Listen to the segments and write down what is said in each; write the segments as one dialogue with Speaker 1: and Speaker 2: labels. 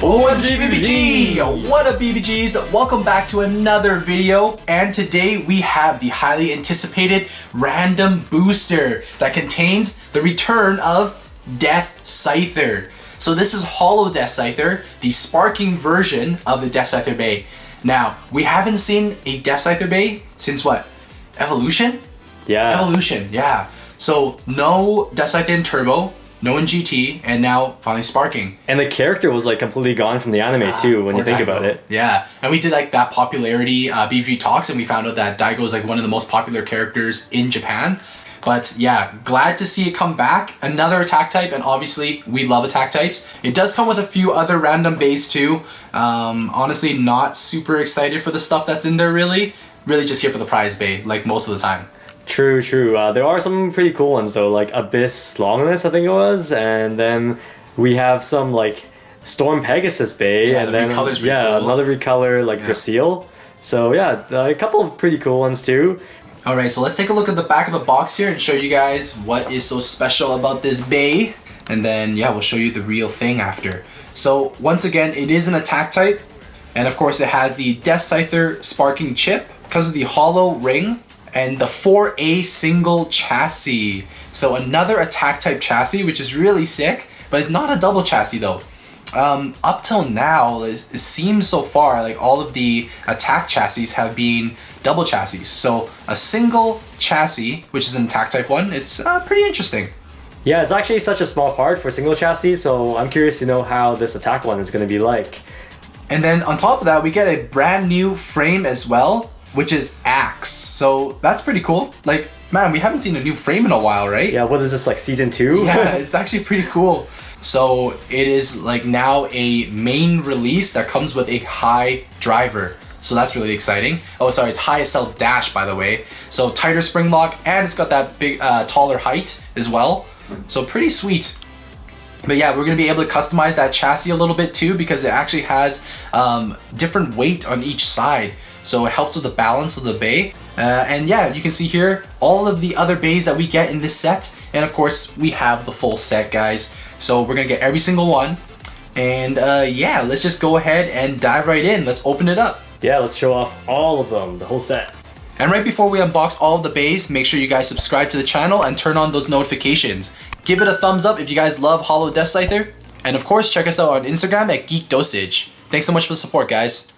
Speaker 1: OMG BBG! What up BBGs? Welcome back to another video, and today we have the highly anticipated random booster that contains the return of Death Scyther. So this is Holo Death Scyther, the sparking version of the Death Scyther Bay. Now, we haven't seen a Death Scyther Bay since what? Evolution?
Speaker 2: Yeah.
Speaker 1: Evolution, yeah. So no Death Scyther in Turbo, no in GT, and now finally sparking.
Speaker 2: And the character was like completely gone from the anime too, when you think about it.
Speaker 1: Yeah, and we did like that popularity BBG talks, and we found out that Daigo is like one of the most popular characters in Japan. But yeah, glad to see it come back. Another attack type, and obviously we love attack types. It does come with a few other random bays too. Honestly, not super excited for the stuff that's in there really. Really just here for the prize bay, like most of the time.
Speaker 2: True. There are some pretty cool ones though, like Abyss Longinus, I think it was, and then we have some like Storm Pegasus Bay,
Speaker 1: Yeah,
Speaker 2: and
Speaker 1: the
Speaker 2: then
Speaker 1: recolor's pretty cool.
Speaker 2: another recolor like Drasil. So yeah, a couple of pretty cool ones too.
Speaker 1: Alright, so let's take a look at the back of the box here and show you guys what is so special about this bay. And then yeah, we'll show you the real thing after. So once again, it is an attack type, and of course it has the Death Scyther sparking chip, comes with the Holo ring, and the 4A single chassis. So another attack type chassis, which is really sick, but it's not a double chassis though. Up till now, it seems so far like all of the attack chassis have been double chassis. So a single chassis, which is an attack type one, it's pretty interesting.
Speaker 2: Yeah, it's actually such a small part for single chassis, so I'm curious to know how this attack one is going to be like.
Speaker 1: And then on top of that, we get a brand new frame as well, which is Axe. So that's pretty cool. Like, man, we haven't seen a new frame in a while, right?
Speaker 2: Yeah, what is this, like season 2?
Speaker 1: Yeah, it's actually pretty cool. So it is like now a main release that comes with a high driver. So that's really exciting. Oh, sorry, it's high SL dash, by the way. So tighter spring lock, and it's got that big, taller height as well. So pretty sweet. But yeah, we're gonna be able to customize that chassis a little bit too, because it actually has different weight on each side. So it helps with the balance of the bay. And yeah, you can see here all of the other bays that we get in this set. And of course, we have the full set, guys. So we're gonna get every single one. And yeah, let's just go ahead and dive right in. Let's open it up.
Speaker 2: Yeah, let's show off all of them, the whole set.
Speaker 1: And right before we unbox all of the bays, make sure you guys subscribe to the channel and turn on those notifications. Give it a thumbs up if you guys love Holo Death Scyther. And of course, check us out on Instagram at Geek Dosage. Thanks so much for the support, guys.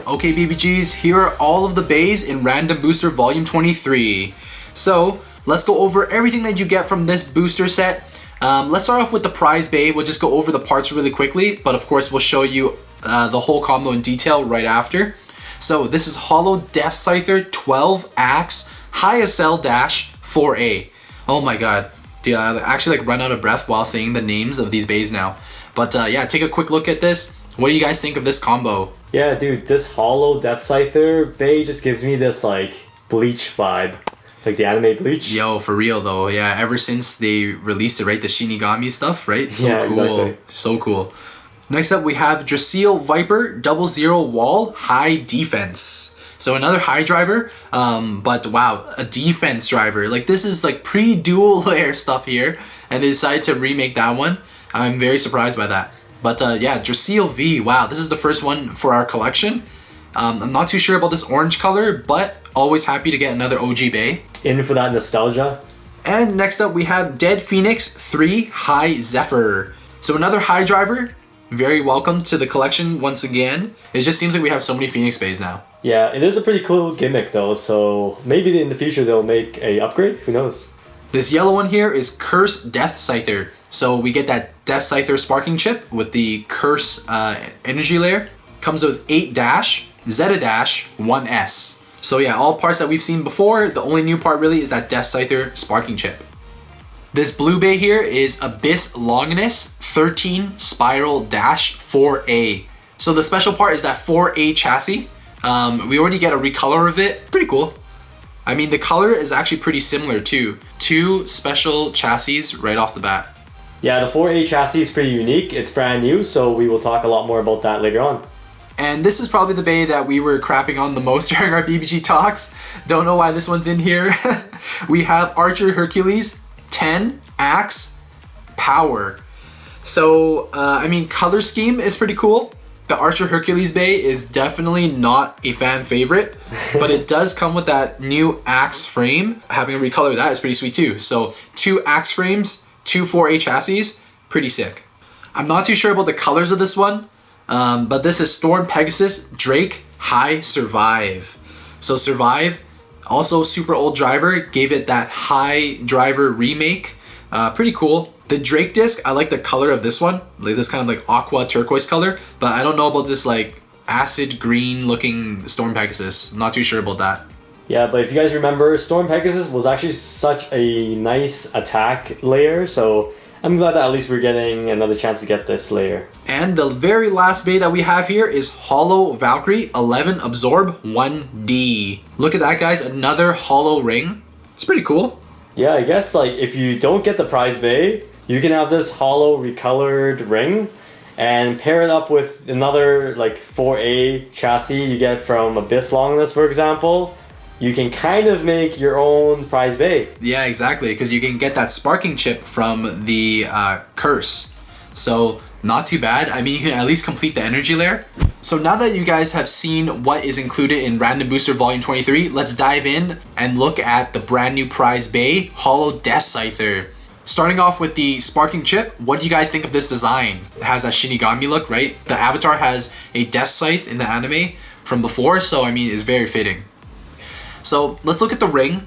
Speaker 1: Okay BBGs, here are all of the bays in Random Booster Volume 23. So, let's go over everything that you get from this booster set. Let's start off with the prize bay. We'll just go over the parts really quickly, but of course we'll show you the whole combo in detail right after. So this is Holo Death Scyther 12 Axe High SL Dash 4A. Oh my god, dude, I actually like run out of breath while saying the names of these bays now. But yeah, take a quick look at this. What do you guys think of this combo?
Speaker 2: Yeah, dude, this Holo Death Scyther bay just gives me this like Bleach vibe. Like the anime Bleach.
Speaker 1: Yo, for real though, yeah, ever since they released it, right? The Shinigami stuff, right? So
Speaker 2: yeah,
Speaker 1: cool.
Speaker 2: Exactly.
Speaker 1: So cool. Next up we have Drasil Viper 00 Wall High Defense. So another high driver, but wow, a defense driver. Like this is like pre-dual layer stuff here, and they decided to remake that one. I'm very surprised by that. But yeah, Drasil V, wow, this is the first one for our collection. I'm not too sure about this orange color, but always happy to get another OG bay.
Speaker 2: In for that nostalgia.
Speaker 1: And next up we have Dead Phoenix 3 High Zephyr. So another high driver, very welcome to the collection once again. It just seems like we have so many Phoenix bays now.
Speaker 2: Yeah, it is a pretty cool gimmick though, so maybe in the future they'll make a upgrade, who knows.
Speaker 1: This yellow one here is Curse Death Scyther. So we get that Death Scyther sparking chip with the Curse energy layer. Comes with 8 dash, Zeta dash, 1S. So yeah, all parts that we've seen before. The only new part really is that Death Scyther sparking chip. This blue bay here is Abyss Longinus 13 Spiral dash 4A. So the special part is that 4A chassis. We already get a recolor of it. Pretty cool. I mean, the color is actually pretty similar too. 2 special chassis right off the bat.
Speaker 2: Yeah, the 4A chassis is pretty unique. It's brand new, so we will talk a lot more about that later on.
Speaker 1: And this is probably the bay that we were crapping on the most during our BBG talks. Don't know why this one's in here. We have Archer Hercules, 10, Axe, Power. So, I mean, color scheme is pretty cool. The Archer Hercules bay is definitely not a fan favorite, but it does come with that new Axe frame. Having a recolor that is pretty sweet too. So 2 Axe frames, 2 4A chassis, pretty sick. I'm not too sure about the colors of this one, but this is Storm Pegasus Drake High Survive. So Survive, also super old driver, gave it that high driver remake. Pretty cool. The Drake disc, I like the color of this one, like this kind of like aqua turquoise color, but I don't know about this like acid green looking Storm Pegasus. I'm not too sure about that.
Speaker 2: Yeah, but if you guys remember, Storm Pegasus was actually such a nice attack layer, so I'm glad that at least we're getting another chance to get this layer.
Speaker 1: And the very last bay that we have here is Hollow Valkyrie 11 Absorb 1D. Look at that, guys, another hollow ring. It's pretty cool.
Speaker 2: Yeah, I guess like if you don't get the prize bay, you can have this hollow recolored ring and pair it up with another like 4A chassis you get from Abyss Longness, for example. You can kind of make your own prize bay.
Speaker 1: Yeah, exactly, because you can get that sparking chip from the curse. So not too bad. I mean, you can at least complete the energy layer. So now that you guys have seen what is included in Random Booster Volume 23, let's dive in and look at the brand new prize bay, Hollow Death Scyther. Starting off with the sparking chip, what do you guys think of this design? It has that Shinigami look, right? The avatar has a death scythe in the anime from before, so I mean, it's very fitting. So let's look at the ring.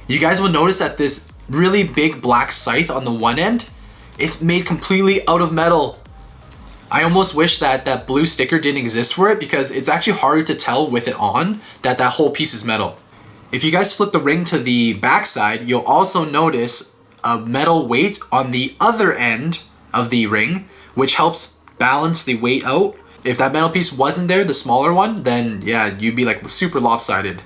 Speaker 1: You guys will notice that this really big black scythe on the one end, it's made completely out of metal. I almost wish that that blue sticker didn't exist for it because it's actually harder to tell with it on that that whole piece is metal. If you guys flip the ring to the back side, you'll also notice a metal weight on the other end of the ring, which helps balance the weight out. If that metal piece wasn't there, the smaller one, then yeah, you'd be like super lopsided.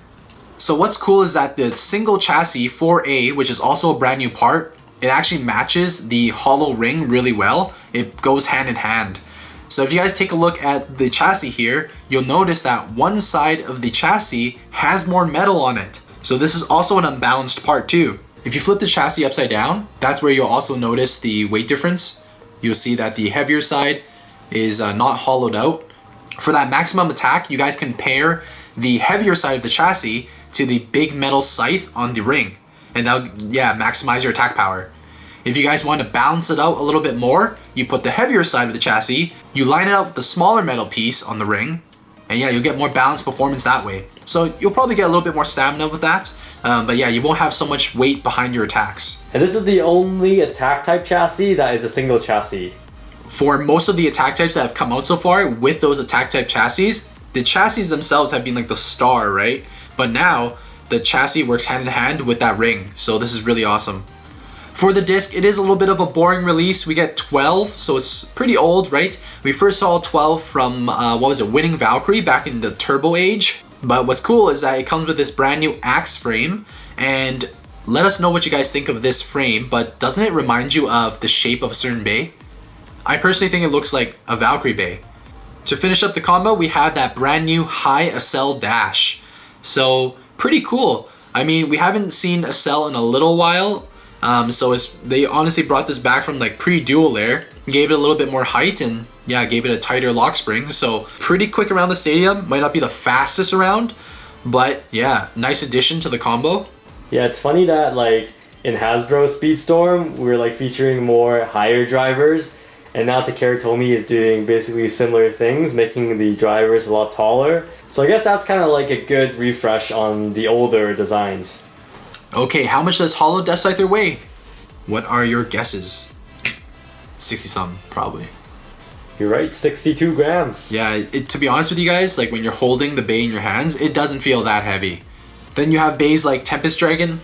Speaker 1: So what's cool is that the single chassis 4A, which is also a brand new part, it actually matches the hollow ring really well. It goes hand in hand. So if you guys take a look at the chassis here, you'll notice that one side of the chassis has more metal on it. So this is also an unbalanced part too. If you flip the chassis upside down, that's where you'll also notice the weight difference. You'll see that the heavier side is not hollowed out. For that maximum attack, you guys can pair the heavier side of the chassis to the big metal scythe on the ring. And that'll, yeah, maximize your attack power. If you guys want to balance it out a little bit more, you put the heavier side of the chassis, you line it up with the smaller metal piece on the ring, and yeah, you'll get more balanced performance that way. So you'll probably get a little bit more stamina with that. But yeah, you won't have so much weight behind your attacks.
Speaker 2: And this is the only attack type chassis that is a single chassis.
Speaker 1: For most of the attack types that have come out so far with those attack type chassis, the chassis themselves have been like the star, right? But now the chassis works hand in hand with that ring. So this is really awesome. For the disc, it is a little bit of a boring release. We get 12, so it's pretty old, right? We first saw 12 from, Winning Valkyrie back in the Turbo Age. But what's cool is that it comes with this brand new Axe frame, and let us know what you guys think of this frame, but doesn't it remind you of the shape of a certain bay? I personally think it looks like a Valkyrie bay. To finish up the combo, we have that brand new High Accel Dash. So pretty cool. I mean, we haven't seen Accel in a little while, so they honestly brought this back from like pre-dual layer, gave it a little bit more height, and yeah, gave it a tighter lock spring. So pretty quick around the stadium. Might not be the fastest around, but yeah, nice addition to the combo.
Speaker 2: Yeah, it's funny that like in Hasbro Speedstorm, we're like featuring more higher drivers, and now Takara Tomy is doing basically similar things, making the drivers a lot taller. So I guess that's kind of like a good refresh on the older designs.
Speaker 1: Okay, how much does Hollow Death Scyther weigh? What are your guesses? 60 something, probably.
Speaker 2: You're right, 62 grams.
Speaker 1: Yeah, to be honest with you guys, like when you're holding the bay in your hands, it doesn't feel that heavy. Then you have bays like Tempest Dragon.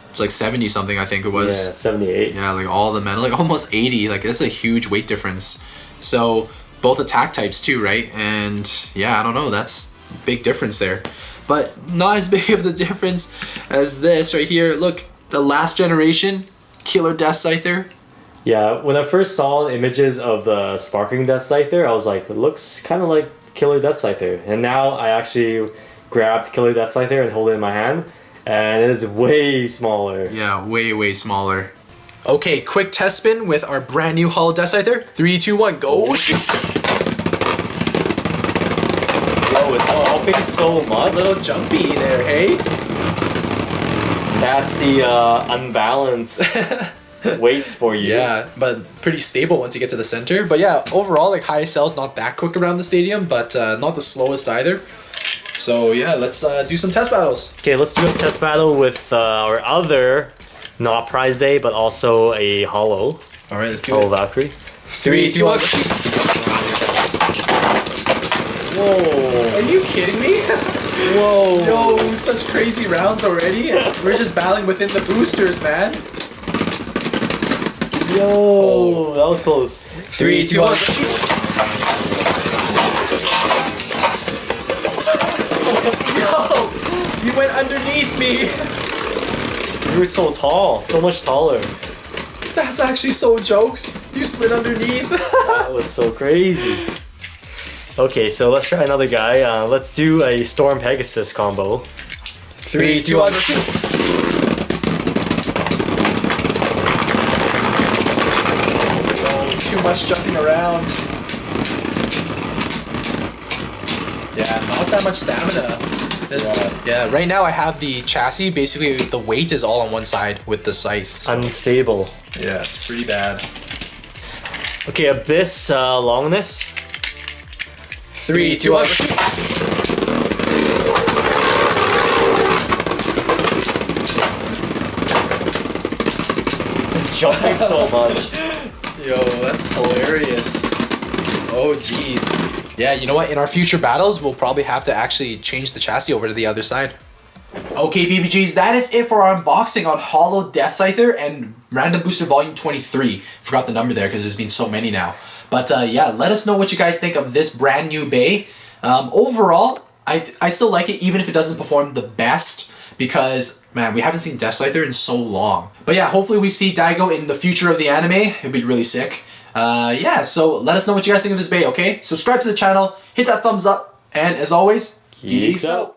Speaker 1: It's like 70 something, I think it was.
Speaker 2: Yeah, 78.
Speaker 1: Yeah, like all the metal, like almost 80. Like that's a huge weight difference. So both attack types too, right? And yeah, I don't know, that's a big difference there. But not as big of the difference as this right here. Look, the last generation Killer Death Scyther.
Speaker 2: Yeah, when I first saw images of the sparkling Death Scyther, I was like, it looks kind of like Killer Death Scyther. And now I actually grabbed Killer Death Scyther and hold it in my hand, and it is way smaller.
Speaker 1: Yeah, way smaller. Okay, quick test spin with our brand new Hollow Death Scyther. 3, 2, 1, go! Shoot!
Speaker 2: Whoa, it's hopping so much.
Speaker 1: A little jumpy there, hey?
Speaker 2: That's the unbalanced weights for you.
Speaker 1: Yeah, but pretty stable once you get to the center. But yeah, overall, like high cell's not that quick around the stadium, but not the slowest either. So yeah, let's do some test battles.
Speaker 2: Okay, let's do a test battle with our other, not prize day, but also a hollow.
Speaker 1: All right, let's do
Speaker 2: Hollow
Speaker 1: it.
Speaker 2: Valkyrie.
Speaker 1: 3, 2, 1.
Speaker 2: Whoa.
Speaker 1: Are you kidding me?
Speaker 2: Whoa.
Speaker 1: Yo, such crazy rounds already. We're just battling within the boosters, man.
Speaker 2: Yo, that was close.
Speaker 1: 3, 2, 1. Yo, you went underneath me.
Speaker 2: You were so tall, so much taller.
Speaker 1: That's actually so jokes. You slid underneath.
Speaker 2: That was so crazy. Okay, so let's try another guy. Let's do a Storm Pegasus combo.
Speaker 1: 3, 2, 1. Oh, too much jumping around. Yeah, not that much stamina. Yeah, right now I have the chassis. Basically, the weight is all on one side with the scythe. So.
Speaker 2: Unstable.
Speaker 1: Yeah, it's pretty bad.
Speaker 2: Okay, Abyss Longness.
Speaker 1: 3, 2, 1.
Speaker 2: It's jumping so much.
Speaker 1: Yo, that's hilarious. Oh, jeez. Yeah, you know what? In our future battles, we'll probably have to actually change the chassis over to the other side. Okay, BBGs, that is it for our unboxing on Hollow Death Scyther and Random Booster Volume 23. Forgot the number there because there's been so many now. But yeah, let us know what you guys think of this brand new Bay. Overall, I still like it even if it doesn't perform the best because, man, we haven't seen Death Scyther in so long. But yeah, hopefully we see Daigo in the future of the anime. It'd be really sick. Yeah, so let us know what you guys think of this Bay, okay? Subscribe to the channel, hit that thumbs up, and as always, geeks out.